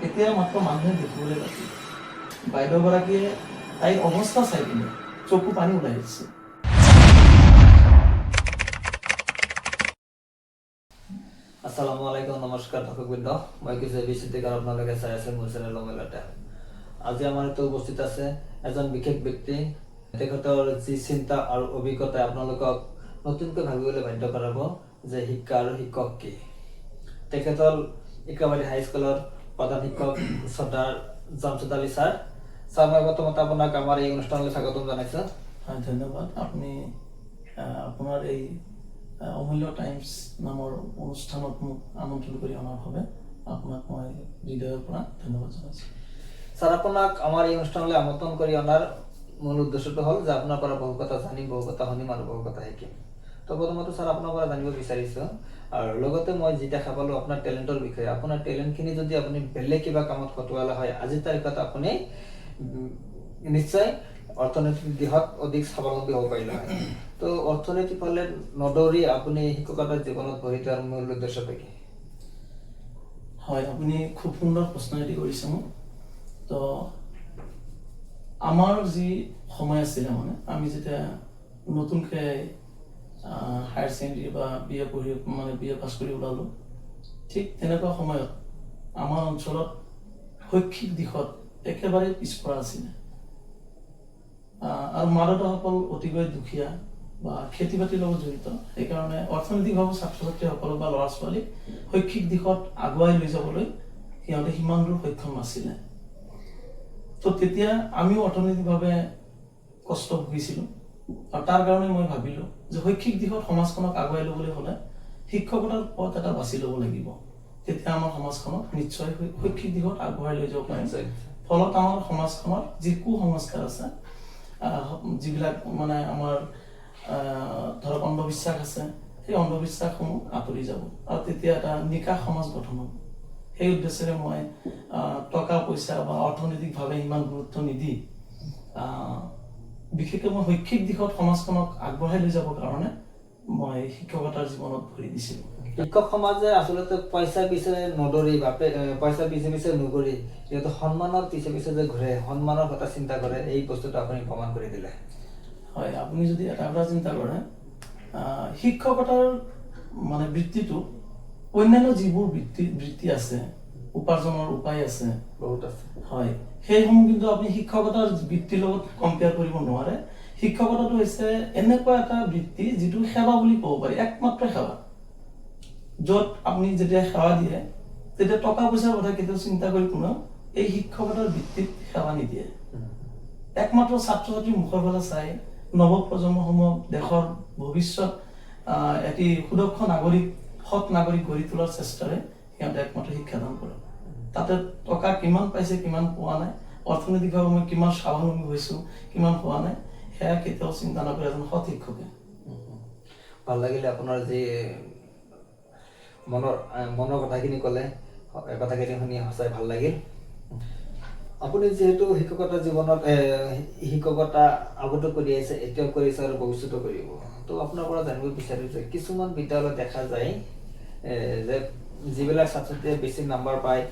তেতিয়া মাত্ৰ মানুহে দেখিবলৈ পাইছিল। বাইদেউগৰাকীয়ে তাইৰ অৱস্থা চাই কিনে চকু পানী ওলাই দিছে। আসসালামু আলাইকুম, নমস্কাৰ দৰ্শকবৃন্দ। মই কিছু বিচিত্ৰিকাৰ আপোনালোকে চাই আছে মোৰ চেনেল অমেলতে। আজি আমাৰ ইয়াতে উপস্থিত আছে এজন বিশেষ ব্যক্তি। তেখেতৰ যি চিন্তা আৰু অভিজ্ঞতা আপোনালোকক নতুনকৈ ভাবিবলৈ বাধ্য কৰাব যে শিক্ষা আৰু শিক্ষক কি। তেখেত হ'ল ইক্ৰাবাদী হাইস্কুলৰ প্ৰধান শিক্ষক শ্ৰদ্ধাৰ জামছেদ আলী ছাৰ। ছাৰ, মই প্ৰথমতে আপোনাক আমাৰ এই অনুষ্ঠানলৈ স্বাগতম জনাইছোঁ। হয়, ধন্যবাদ। আপুনি আপোনাৰ এই অমূল্য টাইমছ নামৰ অনুষ্ঠানত মোক আমন্ত্ৰণ কৰি অনাৰ বাবে আপোনাক মই হৃদয়ৰ পৰা ধন্যবাদ জনাইছোঁ। ছাৰ, আপোনাক আমাৰ এই অনুষ্ঠানলৈ আমন্ত্ৰণ কৰি অনাৰ মূল উদ্দেশ্যটো হ'ল যে আপোনাৰ পৰা বহু কথা জানিম, বহু কথা শুনিম আৰু বহু কথা শিকিম। তো প্ৰথমতে ছাৰ আপোনাৰ পৰা জানিব বিচাৰিছোঁ, আৰু লগতে মই যি দেখা পালোঁ আপোনাৰ টেলেণ্টৰ বিষয়ে, আপোনাৰ টেলেণ্টখিনি যদি আপুনি বেলেগ কিবা কামত খটুৱালে হয়, আজিৰ তাৰিখত আপুনি নিশ্চয় অৰ্থনৈতিক দিশত অধিক স্বাৱলম্বী হ'ব পাৰিলে হয়। তো অৰ্থনৈতিক ফালে নদৌৰি আপুনি শিক্ষকতাৰ জীৱনত ভৰি দিয়াৰ মূল উদ্দেশ্যটো কি? হয়, আপুনি খুব সুন্দৰ প্ৰশ্ন এটি কৰিছে মোক। তো আমাৰ যি সময় আছিলে, মানে আমি যেতিয়া নতুনকৈ হায়াৰ ছেকেণ্ডেৰী বা বি এ পাছ কৰি ওলালোঁ, ঠিক তেনেকুৱা সময়ত আমাৰ অঞ্চলত শৈক্ষিক দিশত একেবাৰে পিছপৰা আছিলে। আৰু মা দেউতাসকল অতিকৈ দুখীয়া বা খেতি বাতিৰ লগত জড়িত। সেইকাৰণে অৰ্থনৈতিকভাৱে ছাত্ৰ ছাত্ৰীসকলক বা ল'ৰা ছোৱালীক শৈক্ষিক দিশত আগুৱাই লৈ যাবলৈ সিহঁতে সিমান দূৰ সক্ষম নাছিলে। তো তেতিয়া আমিও অৰ্থনৈতিকভাৱে কষ্ট ভুগিছিলোঁ, আৰু তাৰ কাৰণে মই ভাবিলোঁ যে শৈক্ষিক দিশত সমাজখনক আগুৱাই ল'বলৈ হ'লে শিক্ষকতাৰ পথ এটা বাছি ল'ব লাগিব। তেতিয়া আমাৰ সমাজখনক নিশ্চয় শৈক্ষিক দিশত আগবঢ়াই লৈ যাব পাৰিম। ফলত আমাৰ সমাজখনৰ যি কুসংস্কাৰ আছে, যিবিলাক মানে আমাৰ ধৰক অন্ধবিশ্বাস আছে, সেই অন্ধবিশ্বাসসমূহ আঁতৰি যাব আৰু তেতিয়া এটা নিকা সমাজ গঠন হ'ব। সেই উদ্দেশ্যেৰে মই টকা পইচা বা অৰ্থনৈতিকভাৱে ইমান গুৰুত্ব নিদি বিশেষকৈ মই শৈক্ষিক দিশত সমাজখনক আগবঢ়াই লৈ যাবৰ কাৰণে মই শিক্ষকতাৰ জীৱনত ভৰি দিছিলোঁ। শিক্ষক সমাজে আচলতে পইচা পিছে নদৌৰি বা পইচা পিছে পিছে নগৰি যিহেতু সন্মানৰ পিছে পিছে যে ঘূৰে, সন্মানৰ কথা চিন্তা কৰে, এই বস্তুটো আপুনি প্ৰমাণ কৰি দিলে। হয়, আপুনি যদি এটা কথা চিন্তা কৰে, শিক্ষকতাৰ মানে বৃত্তিটো অন্যান্য যিবোৰ বৃত্তি আছে, উপাৰ্জনৰ উপায় আছে, বহুত আছে। হয়, সেইসমূহ কিন্তু আপুনি শিক্ষকতাৰ বৃত্তিৰ লগত কম্পেয়াৰ কৰিব নোৱাৰে। শিক্ষকতাটো হৈছে এনেকুৱা এটা বৃত্তি যিটো সেৱা বুলি ক'ব পাৰি, একমাত্ৰ সেৱা। য'ত আপুনি যেতিয়া সেৱা দিয়ে, তেতিয়া টকা পইচাৰ কথা কেতিয়াও চিন্তা কৰি কোনেও এই শিক্ষকতাৰ বৃত্তিত সেৱা নিদিয়ে। একমাত্ৰ ছাত্ৰ ছাত্ৰীৰ মুখৰ ফালে চাই নৱপ্ৰজন্মসমূহক দেশৰ ভৱিষ্যত এটি সুদক্ষ নাগৰিক, সৎ নাগৰিক গঢ়ি তোলাৰ চেষ্টাৰে সিহঁতে একমাত্ৰ শিক্ষাদান কৰে। তাতে টকা কিমান পাইছে, কিমান পোৱা নাই, অৰ্থনৈতিকভাৱে মই কিমান স্বাৱলম্বী হৈছোঁ, কিমান হোৱা নাই, সেয়া কেতিয়াও চিন্তা নকৰে এজন সৎ শিক্ষকে। ভাল লাগিলে আপোনাৰ যি মনৰ কথাখিনি ক'লে, কথাখিনি শুনি সঁচাই ভাল লাগিল। আপুনি যিহেতু শিক্ষকতা জীৱনত শিক্ষকতা আগতো কৰি আহিছে, এতিয়াও কৰিছে আৰু ভৱিষ্যতো কৰিব। তো আপোনাৰ পৰা জানিব বিচাৰিছোঁ যে কিছুমান বিদ্যালয়ত দেখা যায় যে যিবিলাক ছাত্ৰ ছাত্ৰীয়ে বেছি নাম্বাৰ পায়,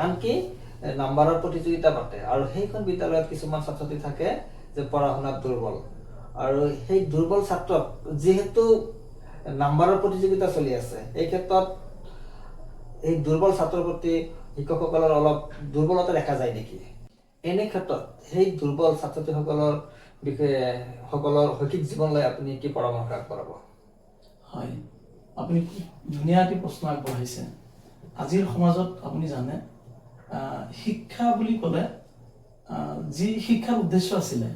আনকি নাম্বাৰৰ প্ৰতিযোগিতা পাতে, আৰু সেইখন বিদ্যালয়ত কিছুমান ছাত্ৰ ছাত্ৰী থাকে যে পঢ়া শুনাত দুৰ্বল, আৰু সেই দুৰ্বল ছাত্ৰক যিহেতু নাম্বাৰৰ প্ৰতিযোগিতা চলি আছে, এই ক্ষেত্ৰত এই দুৰ্বল ছাত্ৰৰ প্ৰতি শিক্ষকসকলৰ অলপ দুৰ্বলতা দেখা যায় নেকি? এনে ক্ষেত্ৰত সেই দুৰ্বল ছাত্ৰ ছাত্ৰীসকলৰ বিষয়ে শৈক্ষিক জীৱনলৈ আপুনি কি পৰামৰ্শ আগবঢ়াব? হয়, আপুনি খুব ধুনীয়া এটি প্ৰশ্ন আগবঢ়াইছে। আজিৰ সমাজত আপুনি জানে, শিক্ষা বুলি ক'লে যি শিক্ষাৰ উদ্দেশ্য আছিলে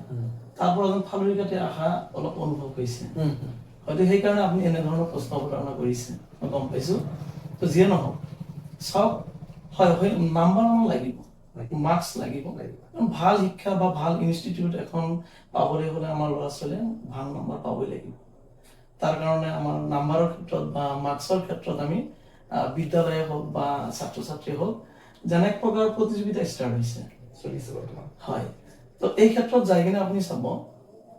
তাৰ পৰা যেন ফালৰি কাটি অহা অলপ অনুভৱ হৈছে। হয়তো সেইকাৰণে আপুনি এনেধৰণৰ প্ৰশ্ন অৱতাৰণা কৰিছে, মই গম পাইছোঁ। তো যিয়ে নহওক, চাওক, হয় নাম্বাৰ লাগিব, মাৰ্কছ লাগিব। ভাল শিক্ষা বা ভাল ইনষ্টিটিউট এখন পাবলৈ হ'লে আমাৰ ল'ৰা ছোৱালীয়ে ভাল নাম্বাৰ পাবই লাগিব। তাৰ কাৰণে আমাৰ নাম্বাৰৰ ক্ষেত্ৰত বা মাৰ্কছৰ ক্ষেত্ৰত আমি বিদ্যালয়ে হওক বা ছাত্ৰ ছাত্ৰী হওক, যেনে প্ৰকাৰ প্ৰতিযোগিতা ষ্টাৰ্ট হৈছে, চলিছে বৰ্তমান। হয়, তো এই ক্ষেত্ৰত যাই কিনে আপুনি চাব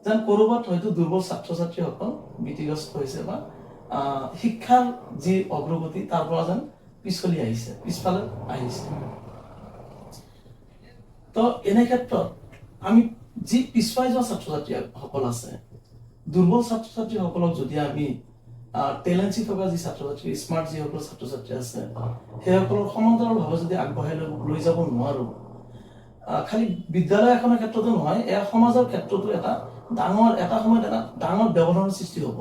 যেন ক'ৰবাত হয়তো দুৰ্বল ছাত্ৰ ছাত্ৰীসকল ভীতিগ্ৰস্ত হৈছে বা শিক্ষাৰ যি অগ্ৰগতি তাৰ পৰা যেন পিছলি আহিছে, পিছফালে আহিছে। তো এনে ক্ষেত্ৰত আমি যি পিছুৱাই যোৱা ছাত্ৰ ছাত্ৰীসকল আছে, দুৰ্বল ছাত্ৰ ছাত্ৰীসকলক যদি আমি টেলেঞ্চি থকা যি ছাত্ৰ ছাত্ৰী, স্মাৰ্ট যিসকল ছাত্ৰ ছাত্ৰী আছে, সেইসকলৰ সমান্তৰালভাৱে যদি আগবঢ়াই লৈ যাব নোৱাৰো, খালি বিদ্যালয় এখনৰ ক্ষেত্ৰতো নহয়, এয়া সমাজৰ ক্ষেত্ৰতো এটা সময়ত এটা ডাঙৰ ব্যৱধানৰ সৃষ্টি হ'ব।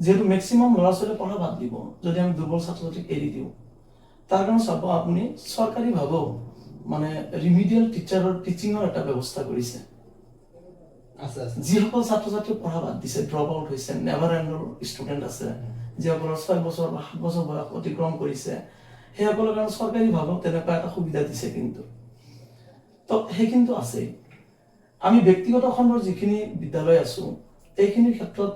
যিহেতু মেক্সিমাম ল'ৰা ছোৱালীয়ে পঢ়া বাদ দিব যদি আমি দুৰ্বল ছাত্ৰ ছাত্ৰীক এৰি দিওঁ। তাৰ কাৰণে চাব আপুনি চৰকাৰীভাৱেও মানে ৰিমিডিয়েল টিচিঙৰ এটা ব্যৱস্থা কৰিছে। যিসকল ছাত্ৰ ছাত্ৰী পঢ়া বাদ দিছে, ড্ৰপ আউট হৈছে, নেভাৰ এণ্ডৰ ষ্টুডেণ্ট আছে, যিসকলৰ 6 বছৰ বা 7 বছৰ বয়স অতিক্ৰম কৰিছে, সেইসকলৰ কাৰণে চৰকাৰীভাৱেও তেনেকুৱা এটা সুবিধা দিছে। কিন্তু তো সেইখিনিতো আছেই। আমি ব্যক্তিগত খণ্ডৰ যিখিনি বিদ্যালয় আছো, এইখিনিৰ ক্ষেত্ৰত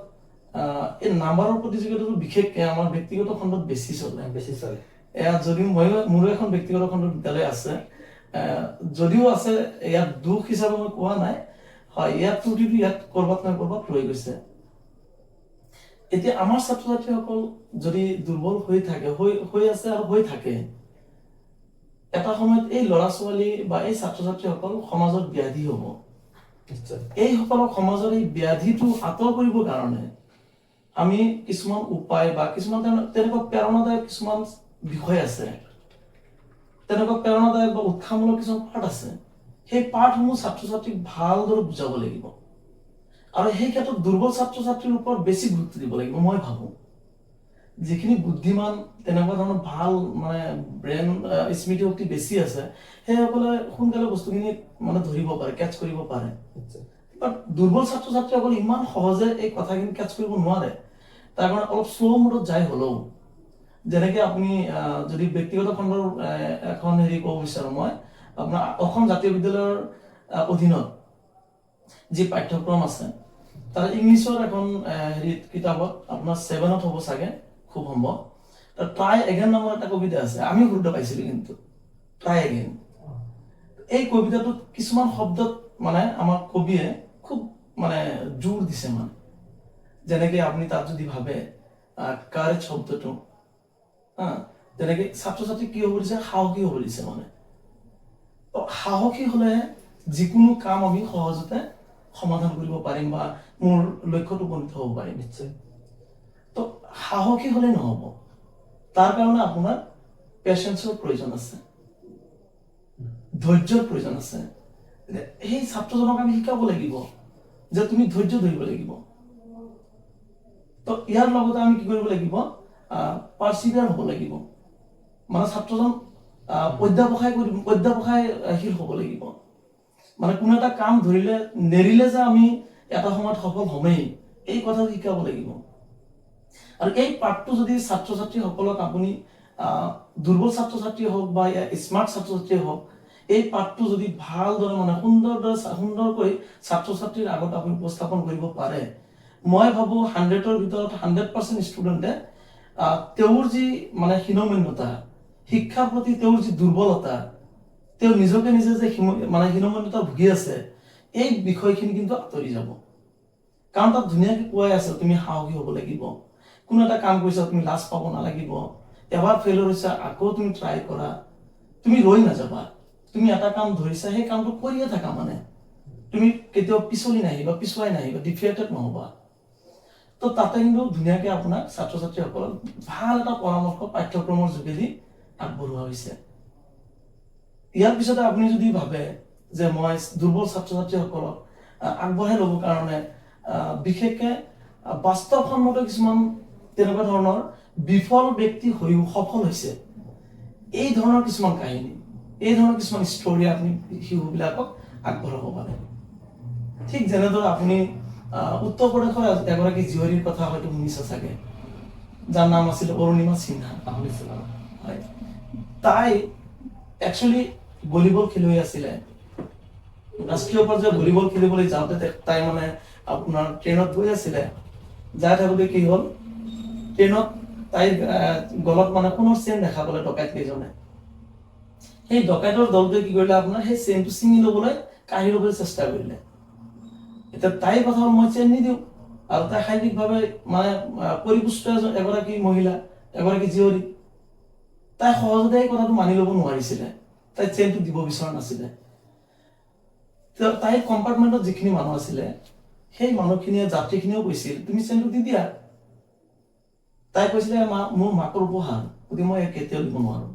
এই নাম্বাৰৰ প্ৰতিযোগিতাটো বিশেষকৈ আমাৰ ব্যক্তিগত খণ্ডত বেছি চলে। এয়া যদিও মোৰো এখন ব্যক্তিগত খণ্ডৰ বিদ্যালয় আছে, যদিও আছে, ইয়াত দুখ হিচাপে মই কোৱা নাই, হয় ইয়াত ত্ৰুটিটো ইয়াত ক'ৰবাত নহয় ক'ৰবাত ৰৈ গৈছে। এতিয়া আমাৰ ছাত্ৰ ছাত্ৰীসকল যদি দুৰ্বল হৈ থাকে, হৈ আছে আৰু হৈ থাকে, এটা সময়ত এই ল'ৰা ছোৱালী বা এই ছাত্ৰ ছাত্ৰীসকল সমাজত ব্যাধি হ'ব। এইসকলক সমাজৰ এই ব্যাধিটো আঁতৰ কৰিবৰ কাৰণে আমি কিছুমান উপায় বা কিছুমান তেনেকুৱা প্ৰেৰণাদায়ক কিছুমান বিষয় আছে, তেনেকুৱা প্ৰেৰণাদায়ক বা উৎসাহমূলক কিছুমান পাঠ আছে। সেই পাঠসমূহ ছাত্ৰ ছাত্ৰীক ভালদৰে বুজাব লাগিব আৰু সেই ক্ষেত্ৰত দুৰ্বল ছাত্ৰ ছাত্ৰীৰ ওপৰত বেছি গুৰুত্ব দিব লাগিব। মই ভাবো যিখিনি বুদ্ধিমান, তেনেকুৱা ধৰণৰ ভাল মানে ব্ৰেইন স্মৃতি শক্তি বেছি আছে, সেইসকলে সোনকালে বস্তুখিনি মানে ধৰিব পাৰে, কেটচ কৰিব পাৰে। বাট দুৰ্বল ছাত্ৰ ছাত্ৰীসকলে ইমান সহজে এই কথাখিনি কেটচ কৰিব নোৱাৰে। তাৰ কাৰণে অলপ শ্ল' মুডত যাই হ'লেও, যেনেকে আপুনি যদি ব্যক্তিগত খণ্ডৰ এখন ক'ব বিচাৰো, মই আপোনাৰ অসম জাতীয় বিদ্যালয়ৰ অধীনত যি পাঠ্যক্ৰম আছে, তাৰ ইংলিছৰ এখন কিতাপত আপোনাৰ 7ত হ'ব চাগে, খুব সম্ভৱ, ট্ৰাই এগেইন নামৰ এটা কবিতা আছে। আমি গুৰুত্ব পাইছিলো কিন্তু ট্ৰাই এগেইন। এই কবিতাটোত কিছুমান শব্দত মানে আমাৰ কবিয়ে খুব মানে জোৰ দিছে। মানে যেনেকে আপুনি তাত যদি ভাবে কাৰেজ শব্দটো, যেনেকে ছাত্ৰ ছাত্ৰীক কি হ'ব দিছে, সাহসী হ'ব দিছে। মানে সাহসী হলে যিকোনো কাম আমি সহজতে সমাধান কৰিব পাৰিম বা মোৰ লক্ষ্যত উপনীত হ'ব পাৰিম। নিশ্চয়। তো সাহসী হলে নহ'ব, তাৰ কাৰণে আপোনাৰ পেচেন্সৰ প্ৰয়োজন আছে, ধৈৰ্যৰ প্ৰয়োজন আছে। সেই ছাত্ৰজনক আমি শিকাব লাগিব যে তুমি ধৈৰ্য ধৰিব লাগিব। তো ইয়াৰ লগতে আমি কি কৰিব লাগিব, পাৰ্চিভিয়াৰ হ'ব লাগিব। মানে ছাত্ৰজন অধ্যাৱসায়শীল হ'ব লাগিব। মানে কোনো এটা কাম ধৰিলে নেৰিলে যে আমি এটা সময়ত সফল হমেই, এই কথাটো শিকাব লাগিব। আৰু এই পাঠটো যদি ছাত্ৰ ছাত্ৰীসকলক আপুনি দুৰ্বল ছাত্ৰ ছাত্ৰী হওক বা স্মাৰ্ট ছাত্ৰ ছাত্ৰীয়ে হওক, এই পাঠটো যদি ভালদৰে মানে সুন্দৰকৈ ছাত্ৰ ছাত্ৰীৰ আগত আপুনি উপস্থাপন কৰিব পাৰে, মই ভাবো 100ৰ ভিতৰত 100% ষ্টুডেণ্টে তেওঁৰ যি মানে হীনমন্যতা, শিক্ষাৰ প্ৰতি তেওঁৰ যি দুৰ্বলতা, তেওঁ নিজকে নিজে যে মানে হীনমন্যতা ভুগি আছে, এই বিষয়খিনি কিন্তু আঁতৰি যাব। কাৰণ তাত ধুনীয়াকে কোৱাই আছে, তুমি সাহসী হ'ব লাগিব, কোনো এটা কাম কৰিছা তুমি লাজ পাব নালাগিব, এবাৰ ফেইল হৈছা আকৌ তুমি ট্ৰাই কৰা, তুমি ৰৈ নাযাবা, তুমি এটা কাম ধৰিছা সেই কামটো কৰিয়ে থাকা। মানে তুমি কেতিয়াও পিছলি নাহিবা, পিছুৱাই নাহিবা, ডিফিয়েটেড নহবা। তো তাতে কিন্তু ধুনীয়াকে আপোনাক ছাত্ৰ ছাত্ৰীসকলক ভাল এটা পৰামৰ্শ পাঠ্যক্ৰমৰ যোগেদি আগবঢ়োৱা হৈছে। ইয়াৰ পিছতে আপুনি যদি ভাবে যে মই দুৰ্বল ছাত্ৰ ছাত্ৰীসকলক আগবঢ়াই ল'ব কাৰণে বিশেষকে বাস্তৱসন্মত কিছুমান তেনেকুৱা ধৰণৰ বিফল ব্যক্তি হৈও সফল হৈছে, এই ধৰণৰ কিছুমান কাহিনী, এই ধৰণৰ কিছুমান ষ্টৰী আপুনি শিশুবিলাকক আগবঢ়াব পাৰে। ঠিক যেনেদৰে আপুনি উত্তৰ প্ৰদেশৰ এগৰাকী জীয়ৰীৰ কথা হয়তো শুনিছে চাগে, যাৰ নাম আছিল অৰুণিমা সিনহা। হয়, তাই একচুৱেলি ভলীবল খেলুৱৈ আছিলে। ৰাষ্ট্ৰীয় পৰ্যায়ত ভলীবল খেলিবলৈ যাওঁতে তাই মানে আপোনাৰ ট্ৰেইনত গৈ আছিলে, যাই থাকোঁতে কি হ'ল, ট্ৰেইনত তাইৰ গলত মানে সোণৰ চেইন দেখা পালে ডকাইত কেইজনে। সেই ডকাইতৰ দলটোৱে কি কৰিলে, আপোনাৰ সেই চেইনটো ছিঙি ল'বলৈ কাঢ়ি ল'বলৈ চেষ্টা কৰিলে। এতিয়া তাইৰ কথা হ'ল মই চেইন নিদিওঁ, আৰু তাই শাৰীৰিকভাৱে মানে পৰিপুষ্ট এগৰাকী মহিলা, এগৰাকী জীয়ৰী। তাই সহজতে এই কথাটো মানি ল'ব নোৱাৰিছিলে, তাই চেইনটো দিব বিচৰা নাছিলে। তাই কম্পাৰ্টমেণ্টত যিখিনি মানুহ আছিলে সেই মানুহখিনিয়ে যাত্ৰীখিনিয়েও কৈছিল তুমি চেইনটো দি দিয়া। তাই কৈছিলে মোৰ মাকৰ উপহাৰ, গতিকে মই কেতিয়াও দিব নোৱাৰো।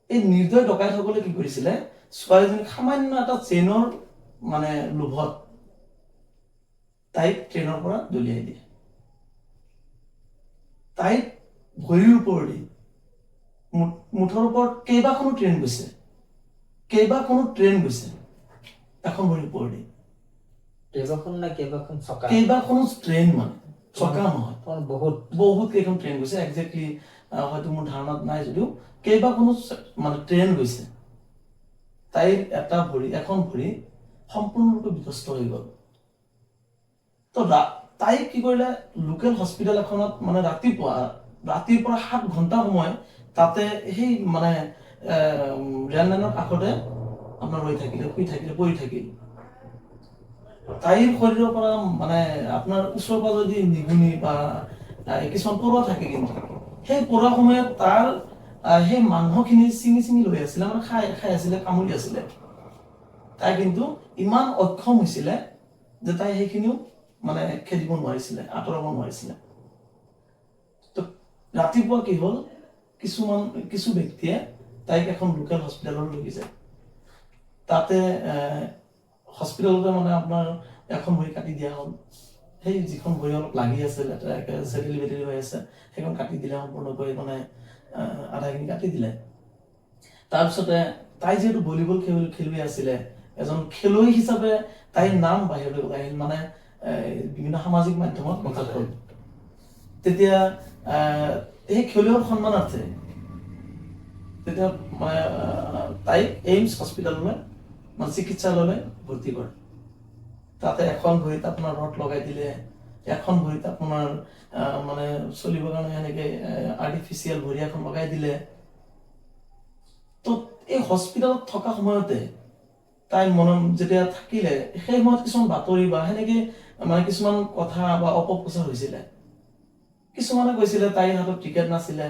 এই নিৰ্দয় ডকাইতসকলে কি কৰিছিলে, ছোৱালীজনীক সামান্য এটা চেইনৰ মানে লোভত তাইক ট্ৰেইনৰ পৰা দলিয়াই দিয়ে। তাইক ভৰিৰ ওপৰেদি মুঠৰ ওপৰত কেইবাখনো ট্ৰেইন গৈছে, এখন ভৰিৰ ওপৰেদি। কেইবাখনো ট্ৰেইন, মানে চকা নহয়, বহুত কেইখন ট্ৰেইন গৈছে। একজেক্টলি হয়তো মোৰ ধাৰণাত নাই যদিও কেইবাখনো মানে ট্ৰেইন গৈছে। তাইৰ এখন ভৰি সম্পূৰ্ণৰূপে বিধ্বস্ত হৈ গ'ল। তো তাই কি কৰিলে, লোকেল হস্পিটেল এখনত মানে ৰাতিৰ পৰা 7 ঘণ্টা সময় তাতে সেই মানে ৰেল লাইনৰ কাষতে আপোনাৰ শুই থাকিলে, পৰি থাকিল। তাইৰ শৰীৰৰ পৰা মানে আপোনাৰ ওচৰ পাজৰ যদি নিগুনি বা কিছুমান পৰুৱা থাকে, কিন্তু সেই পৰুৱা সময়ত তাৰ সেই মাংসখিনি চিঙি লৈ আছিলে, মানে খাই আছিলে, কামুৰি আছিলে। তাই কিন্তু ইমান অক্ষম হৈছিলে যে তাই সেইখিনিও মানে খেদিব নোৱাৰিছিলে, আঁতৰাব নোৱাৰিছিলে। তো ৰাতিপুৱা কি হ'ল, কিছু ব্যক্তিয়ে তাইক এখন লোকেল হস্পিটেললৈ লৈ যায়। তাতে হস্পিটেলতে মানে আপোনাৰ এখন ভৰি কাটি দিয়া হ'ল। সেই যিখন ভৰি অলপ লাগি আছে, লেতেৰাকে চেটেলি বেটেলি হৈ আছে, সেইখন কাটি দিলে সম্পূৰ্ণকৈ, মানে আধাখিনি কাটি দিলে। তাৰপিছতে তাই যিহেতু ভলীবল খেলুৱৈ আছিলে, এজন খেলুৱৈ হিচাপে তাইৰ নাম বাহিৰলৈ ওলাই আহিল, মানে বিভিন্ন সামাজিক মাধ্যমত প্ৰকাশ হ'ল। তেতিয়া সেই খেলুৱৈৰ সন্মানাৰ্থে তেতিয়া তাইক এইমছ হস্পিটেললৈ, মানে চিকিৎসালয়লৈ ভৰ্তি কৰে। তাতে এখন ভৰিত আপোনাৰ ৰড লগাই দিলে, এখন ভৰিত আপোনাৰ মানে চলিবৰ কাৰণে এনেকে আৰ্টিফিচিয়েল ভৰি এখন লগাই দিলে। তো এই হস্পিটেলত থকা সময়তে তাই মনত যেতিয়া থাকিলে, সেই সময়ত কিছুমান বাতৰি বা সেনেকে মানে কিছুমান কথা বা অপপ্ৰচাৰ হৈছিলে। কিছুমানে কৈছিলে তাইৰ হাতত টিকেট নাছিলে,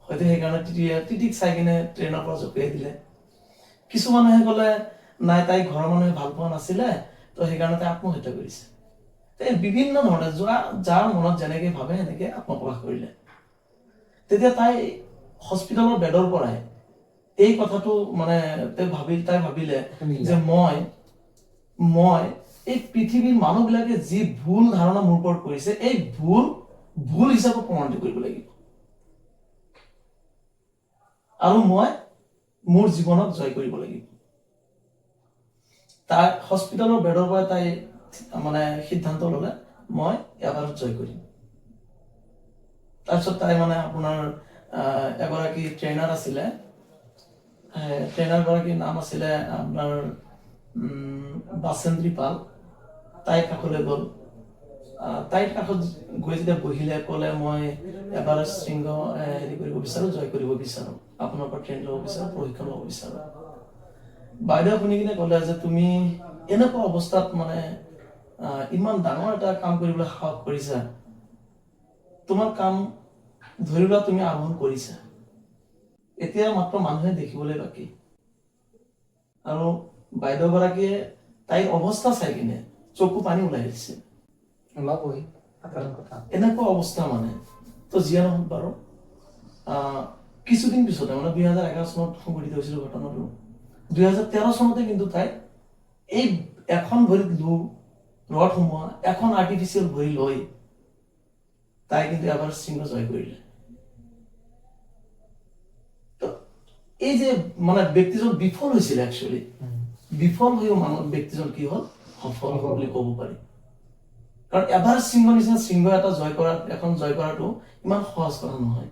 হয়তো সেইকাৰণে টিটিক চাই কিনে ট্ৰেইনৰ পৰা জঁপিয়াই দিলে। কিছুমানে ক'লে নাই, তাই ঘৰৰ মানুহে ভাল পোৱা নাছিলে, তো সেইকাৰণে তাই আত্মহত্যা কৰিছে। বিভিন্ন ধৰণে যাৰ মনত যেনেকে ভাবে সেনেকে আত্মপ্ৰকাশ কৰিলে। তেতিয়া তাই হস্পিটেলৰ বেডৰ পৰাই এই কথাটো মানে তাই ভাবিলে যে মই এই পৃথিৱীৰ মানুহবিলাকে যি ভুল ধাৰণা মোৰ ওপৰত কৰিছে, এই ভুল হিচাপে প্ৰমাণিত কৰিব লাগিব, আৰু মই মোৰ জীৱনক জয় কৰিব লাগিব। তাই হস্পিটেলৰ বেডৰ পৰা তাই মানে সিদ্ধান্ত ললে, মই এবাৰত জয় কৰিম। তাৰপিছত তাই মানে আপোনাৰ এগৰাকী ট্ৰেইনাৰ আছিলে, ট্ৰেইনাৰ গৰাকীৰ নাম আছিলে আপোনাৰ বাসেন্দ্ৰী পাল। তাইৰ কাষলৈ গ'ল। তাইৰ কাষত গৈ যেতিয়া বহিলে, ক'লে মই এভাৰেষ্ট শৃংগ কৰিব বিচাৰো, জয় কৰিব বিচাৰো, আপোনাৰ পৰা ট্ৰেইন ল'ব বিচাৰো, প্ৰশিক্ষণ ল'ব বিচাৰো। বাইদেউ শুনি কিনে ক'লে যে তুমি এনেকুৱা অৱস্থাত মানে ইমান ডাঙৰ এটা কাম কৰিবলৈ সাহস কৰিছা, তোমাৰ কাম ধৰি লোৱা তুমি আৰম্ভ কৰিছা, এতিয়া মাত্ৰ মানুহে দেখিবলৈ বাকী। আৰু বাইদেউ গৰাকীয়ে তাইৰ অৱস্থা চাই কিনে চকু পানী ওলাই দিছে। এনেকুৱা অৱস্থা মানে। তো যিয়ে নহওক বাৰু, কিছুদিন পিছতে মানে 2011 চনত সংঘটিত হৈছিল ঘটনাটো। 2013 চনতে কিন্তু তাই এই এখন ভৰিত ৰড সোমোৱা, এখন আৰ্টিফিচিয়েল ভৰি লৈ তাই কিন্তু এভাৰেষ্ট শৃংগ জয় কৰিলে। এই যে মানে ব্যক্তিজন বিফল হৈছিল, একচুৱেলি বিফল হৈও ব্যক্তিজন কি হ'ল, সফল বুলি ক'ব পাৰি। কাৰণ এভাৰেষ্ট শৃংগ নিচিনা শৃংগ এটা জয় কৰাটো ইমান সহজ কথা নহয়।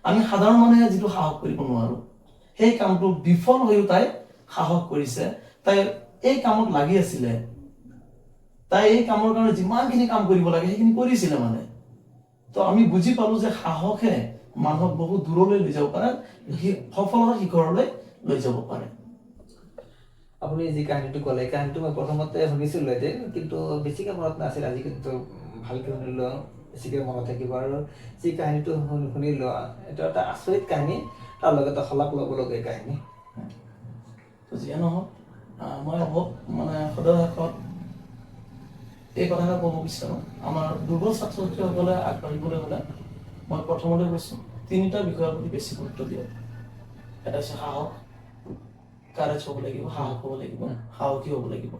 আমি সাধাৰণ মানুহে যিটো সাহস কৰিব নোৱাৰো, সেই কামটো বিফল হৈও তাই সাহস কৰিছে। তাই এই কামত লাগি আছিলে, তাই এই কামৰ কাৰণে যিমানখিনি কাম কৰিব লাগে সেইখিনি কৰিছিলে মানে। তো আমি বুজি পালো যে সাহসে মানুহক বহুত দূৰলৈ লৈ যাব পাৰে, সফলতাৰ শিখৰলৈ লৈ যাব পাৰে। আপুনি যি কাহিনীটো ক'লে, কাহিনীটো মই প্ৰথমতে শুনিছিলোঁ, কিন্তু বেছিকৈ মনত নাছিল। আজি কিন্তু ভালকৈ শুনিলোঁ। বেছিকৈ মনত থাকিব আৰু যি কাহিনীটো শুনিলোঁ এইটো এটা আচৰিত কাহিনী তাৰ লগতে শলাগ ল'বলগীয়া কাহিনী তো যিয়ে নহওক মই মানে সদৰ শেষত এই কথাটা ক'ব বিচাৰোঁ আমাৰ দুৰ্বল ছাত্ৰ ছাত্ৰীসকলে আগবাঢ়িবলৈ হ'লে মই প্ৰথমতে কৈছোঁ 3টা বিষয়ৰ প্ৰতি বেছি গুৰুত্ব দিয়ক। এটা হৈছে সাহস, কাৰেজ হ'ব লাগিব, সাহস হ'ব লাগিব, সাহসী হ'ব লাগিব।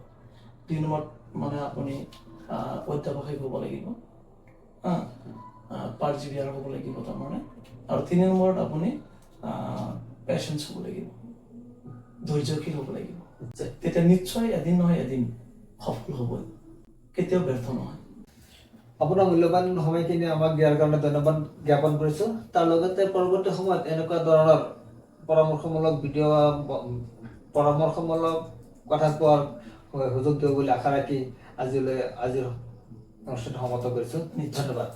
2 নম্বৰত মানে আপুনি অধ্যাৱসায়িক হ'ব লাগিব, পাৰ্জিভিয়াৰ হ'ব লাগিব তাৰমানে। আৰু 3 নম্বৰত আপুনি পেচেঞ্চ হ'ব লাগিব, ধৈৰ্যশীল হ'ব লাগিব। তেতিয়া নিশ্চয় এদিন নহয় এদিন সফল হ'বই, কেতিয়াও ব্যৰ্থ নহয়। আপোনাৰ মূল্যৱান সময়খিনি আমাক দিয়াৰ কাৰণে ধন্যবাদ জ্ঞাপন কৰিছোঁ। তাৰ লগতে পৰৱৰ্তী সময়ত এনেকুৱা ধৰণৰ পৰামৰ্শমূলক পৰামৰ্শমূলক কথা কোৱাৰ সুযোগ দিব বুলি আশা ৰাখি আজিৰ অনুষ্ঠানটো সমাপ্ত কৰিছোঁ। ধন্যবাদ।